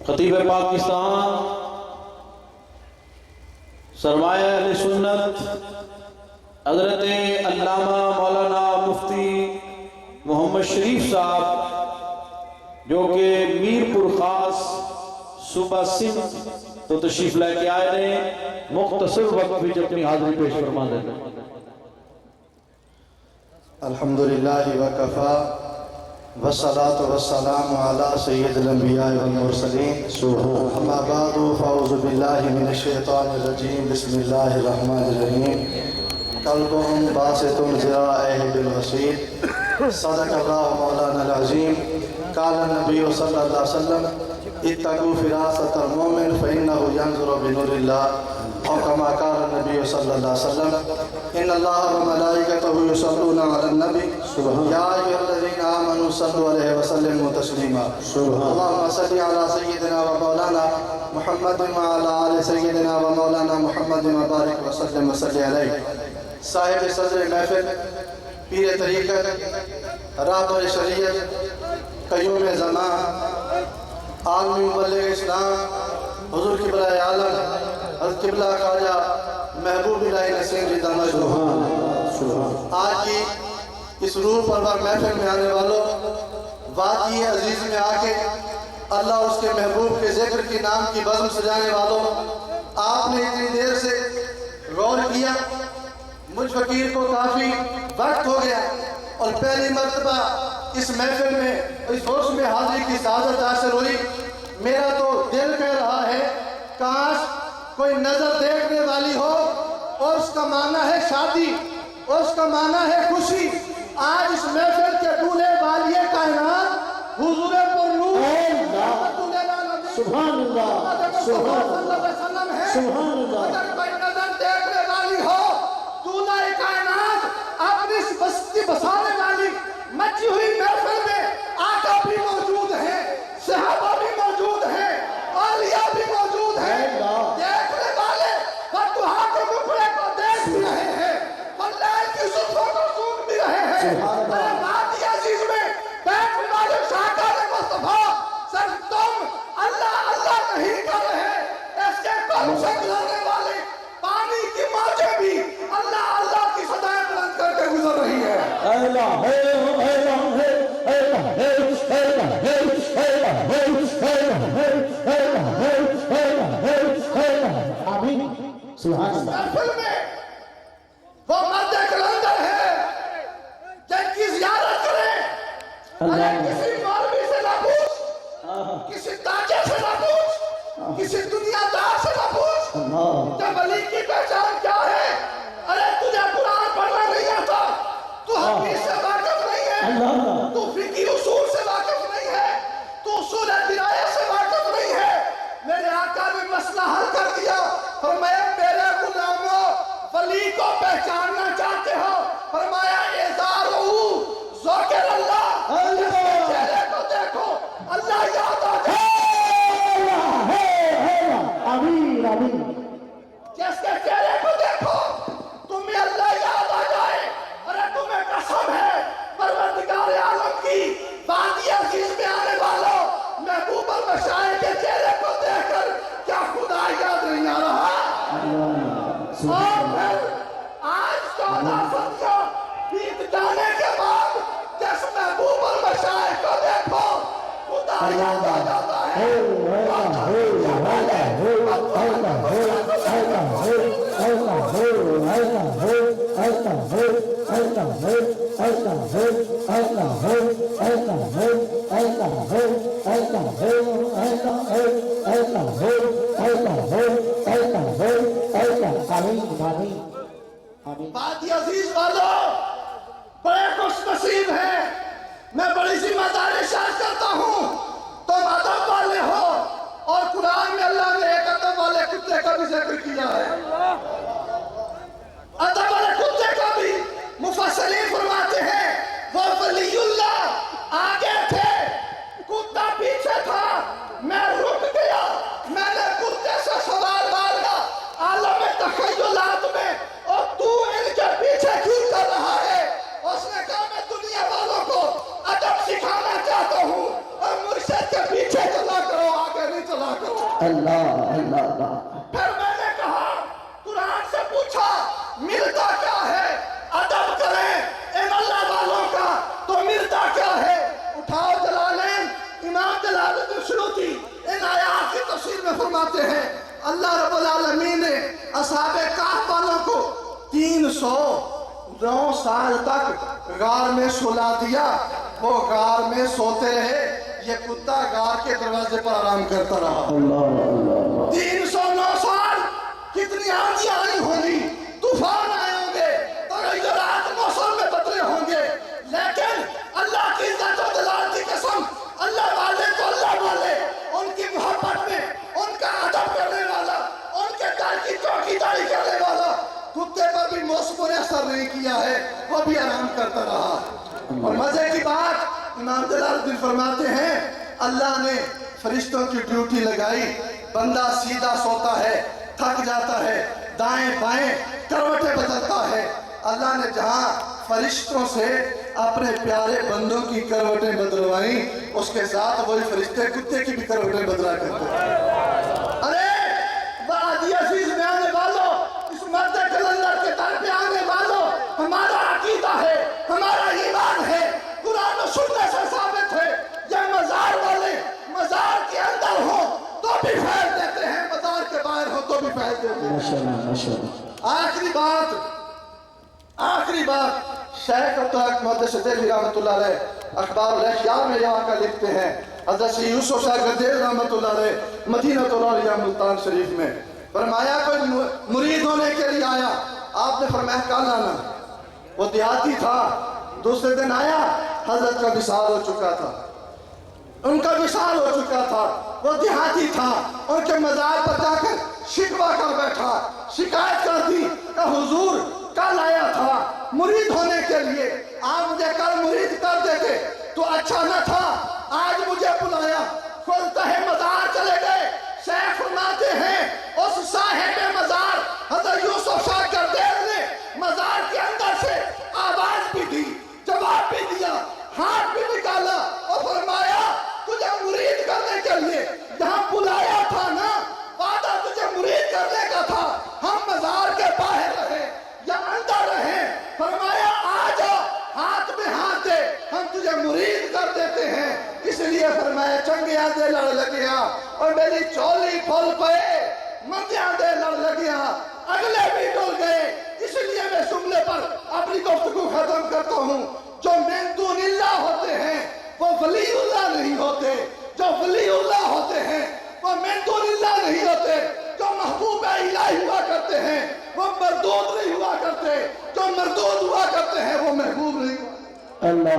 خطیب پاکستان سرمایہ اہل سنت حضرت علامہ مولانا مفتی محمد شریف صاحب جو کہ میرپور خاص صوبہ سندھ تو تشریف لے کے آئے ہیں، مختصر وقت بھی اپنی حاضری پیش فرما دیں۔ الحمدللہ وکفا والصلاة والسلام علی سید الانبیاء والمرسلین اما بعد فاعوذ باللہ من الشیطان الرجیم بسم اللہ الرحمن الرحیم قلبهم باسط ذراعیہ بالوسیط صدق اللہ مولانا العظیم قال النبی صلی اللہ علیہ وسلم اتقوا فراست المومن فإنه ينظر بنور اللہ او کما قال النبی صلی اللہ علیہ وسلم ان اللہ وملائکتہ یصلون علی النبی یا ایھا الذین آمنوا صلوا علیہ وسلموا تسلیما اللہم صل علی سیدنا و مولانا محمد وعلی آل سیدنا و مولانا محمد وبارک وسلم وصلی علیہ۔ صاحب صدر محفل، پیر طریقت، راہبر شریعت، قیوم زمان، عالمی مبلغ اسلام، حضور قبلہ عالم حضرت قبلہ خواجہ محبوب الہی نسیم جی دامت آج کی اس روح پرور محفل میں آنے والوں، واقعی عزیز میں آ کے اللہ اس کے محبوب کے ذکر کی نام کی بزم سجانے والوں، آپ نے اتنی دیر سے غور کیا، مجھ فقیر کو کافی وقت ہو گیا اور پہلی مرتبہ اس محفل میں اس حوش میں حاضری کی سعادت حاصل ہوئی۔ میرا تو دل کہہ رہا ہے کاش کوئی نظر دیکھنے والی ہو اور اس کا معنی ہے شادی اور اس کا معنی ہے خوشی۔ آج اس محفل کے دولے والی کائنات حضور پر نور سبحان اللہ سبحان اللہ سبحان اللہ۔ اگر کوئی نظر دیکھنے والی ہو دولہ کائنات اپنی اس بستی بسانے والی مچی ہوئی محفل میں آقا بھی موجود ہیں، صحابہ بھی موجود ہیں، اولیاء بھی موجود ہیں، دیکھنے والے فتوحا کے مکھڑے کو دیکھ بھی رہے ہیں، واللہ کی زلفوں کو سونگ بھی رہے ہیں۔ اے وادی عزیز میں بیٹھنے والے شاہکار مصطفیٰ، صرف تم اللہ اللہ نہیں کر رہے، اس کے قلب سے گزرنے والے پانی کی موجیں بھی اللہ اللہ کی صدائیں بلند کر کے گزر رہی ہے۔ محفل میں وہ مرد کلندر ہے جن کی زیارت کریں، ارے کسی مولوی سے نہ پوچھ، کسی تاجر سے نہ پوچھ، کسی دنیا دار سے نہ پوچھ کہ ولی کی پہچان کیا ہے۔ ارے تجھے قرآن پڑھنا نہیں آتا، تو حدیث سے واقف نہیں ہے، تو فقہی اصول سے واقف نہیں ہے، تو اصول درایت سے واقف نہیں ہے۔ میرے آقا نے مسئلہ حل کر دیا، فرمایا میرے غلاموں ولی کو پہچاننا چاہتے ہو، فرمایا اِذَارُهُ ذُکِرَ اللَّهُ، جس کے چہرے کو دیکھو اللہ یاد آ جائے، جس کے چہرے کو دیکھو تمہیں اللہ یاد آ جائے۔ ارے تمہیں قسم ہے پروردگار عالم کی، وادی عزیز میں آنے والوں، محبوب المشائخ کے چہرے کو دیکھ کر کیا خدا یاد نہیں آ رہا؟ اور پھر آج 14 صدیوں بیت جانے کے بعد جس محبوب المشائخ کو دیکھو خدا یاد آ جاتا ہے۔ وادی عزیز والوں بڑے خوش نصیب ہیں، میں بڑی ذمہ داری شاید کرتا ہوں، تم ادب والے ہو اور قرآن میں اللہ نے ایک ادب والے کتے کا بھی ذکر کیا ہے۔ ادب والے کتے کا بھی مفسرین فرماتے ہیں وہ ولی اللہ آگے تھے، کتا پیچھے تھا، میں رک گیا، میں نے کتے سے سوال مانگا عالم تخیلات میں، اور تو ان کے پیچھے کیوں کر رہا ہے؟ اس نے کہا میں دنیا والوں کو ادب سکھانا چاہتا ہوں اور مرشد کے پیچھے چلا اللہ اللہ اللہ۔ پھر میں نے کہا قرآن سے پوچھا ملتا کیا ہے؟ ادب کریں ان اللہ والوں کا تو ملتا کیا ہے؟ اٹھاؤ جلالین، امام جلال الدین سیوطی ان آیات کی تفسیر میں فرماتے ہیں اللہ رب العالمین نے اصحاب کہف والوں کو 309 سال تک غار میں سلا دیا، وہ غار میں سوتے رہے، یہ کتا غار کے دروازے پر آرام کرتا رہا۔ 309 سال کتنی آندھی آئی ہوں گی، طوفان آئے ہوں گے، تغیرات موسم میں بدلے ہوں گے، لیکن اللہ کی عزت و جلال کی قسم، اللہ والے تو اللہ والے، ان کی محبت میں ان کا ادب کرنے والا، ان کے در کی چوکیداری کرنے والا کتے پر بھی موسم نے اثر نہیں کیا ہے، وہ بھی آرام کرتا رہا۔ اور مزے کی بات امام جلال الدین فرماتے ہیں اللہ نے فرشتوں کی ڈیوٹی لگائی، بندہ سیدھا سوتا ہے، تھک جاتا ہے، دائیں بائیں کروٹیں بدلتا ہے، اللہ نے جہاں فرشتوں سے اپنے پیارے بندوں کی کروٹیں بدلوائیں، اس کے ساتھ وہی فرشتے کتے کی بھی کروٹیں بدلا کرتے ہیں۔ ارے وادی عزیز میں آنے والوں، اس مرد کلندر کے در پہ آنے والوں، ہمارا عقیدہ ہے، ہمارا ایمان ہے، قرآن و سنت سے ثابت ہے، یہ مزار والے مزار کے اندر ہوں تو بھی فیض دیتے ہیں، مزار کے باہر ہوں تو بھی فیض دیتے ہیں۔ آخری بات شیخ عبدالحق محدث دہلوی رحمۃ اللہ علیہ اخبار الاحیاء میں یہاں کا لکھتے ہیں، حضرت سید یوسف شاہ گدیل رحمۃ اللہ علیہ مدینہ العالیہ ملتان شریف میں فرمایا کوئی مرید ہونے کے لیے آیا، آپ نے فرمایا کل آنا، وہ دیہاتی تھا، دوسرے دن آیا حضرت کا وصال ہو چکا تھا، ان کا وصال ہو چکا تھا، وہ دیہاتی تھا، ان کے مزار پر جا کر شکوہ کر بیٹھا، شکایت کر دی کہ حضور کل آیا تھا مرید ہونے کے لیے، آپ مجھے کل مرید کر دیتے تو اچھا نہ تھا، آج مجھے بلایا، فلتہ مزار چلے گئے۔ شیخ فرماتے ہیں اس صاحب مزار حضرت یوسف شاہ گردیل نے مزار کے اندر سے آواز بھی دی، جواب بھی دیا، ہاتھ بھی نکالا اور فرمایا تجھے مرید کرنے کے لیے جہاں بلایا تھا نا، وعدہ تجھے مرید کرنے کا تھا، ہم مزار کے باہر رہے یا اندر رہے، فرمایا آجا ہاتھ میں ہاتھ دے، ہم تجھے مرید کر دیتے ہیں۔ اس لیے فرمایا چنگیاں دے لڑ لگیا اور میری چولی پھول پئے، مندیاں دے لڑ لگیا، اگلے بھی ڈول گئے۔ اس لیے میں جملے پر اپنی گفتگو ختم کرتا ہوں، جو من دون اللہ ہوتے ہیں وہ ولی اللہ نہیں ہوتے، جو ولی اللہ ہوتے ہیں وہ من دون اللہ نہیں ہوتے، جو محبوب الہی ہوا کرتے ہیں وہ مردود نہیں ہوا کرتے، جو مردود ہوا کرتے ہیں وہ محبوب نہیں ہوا۔ اللہ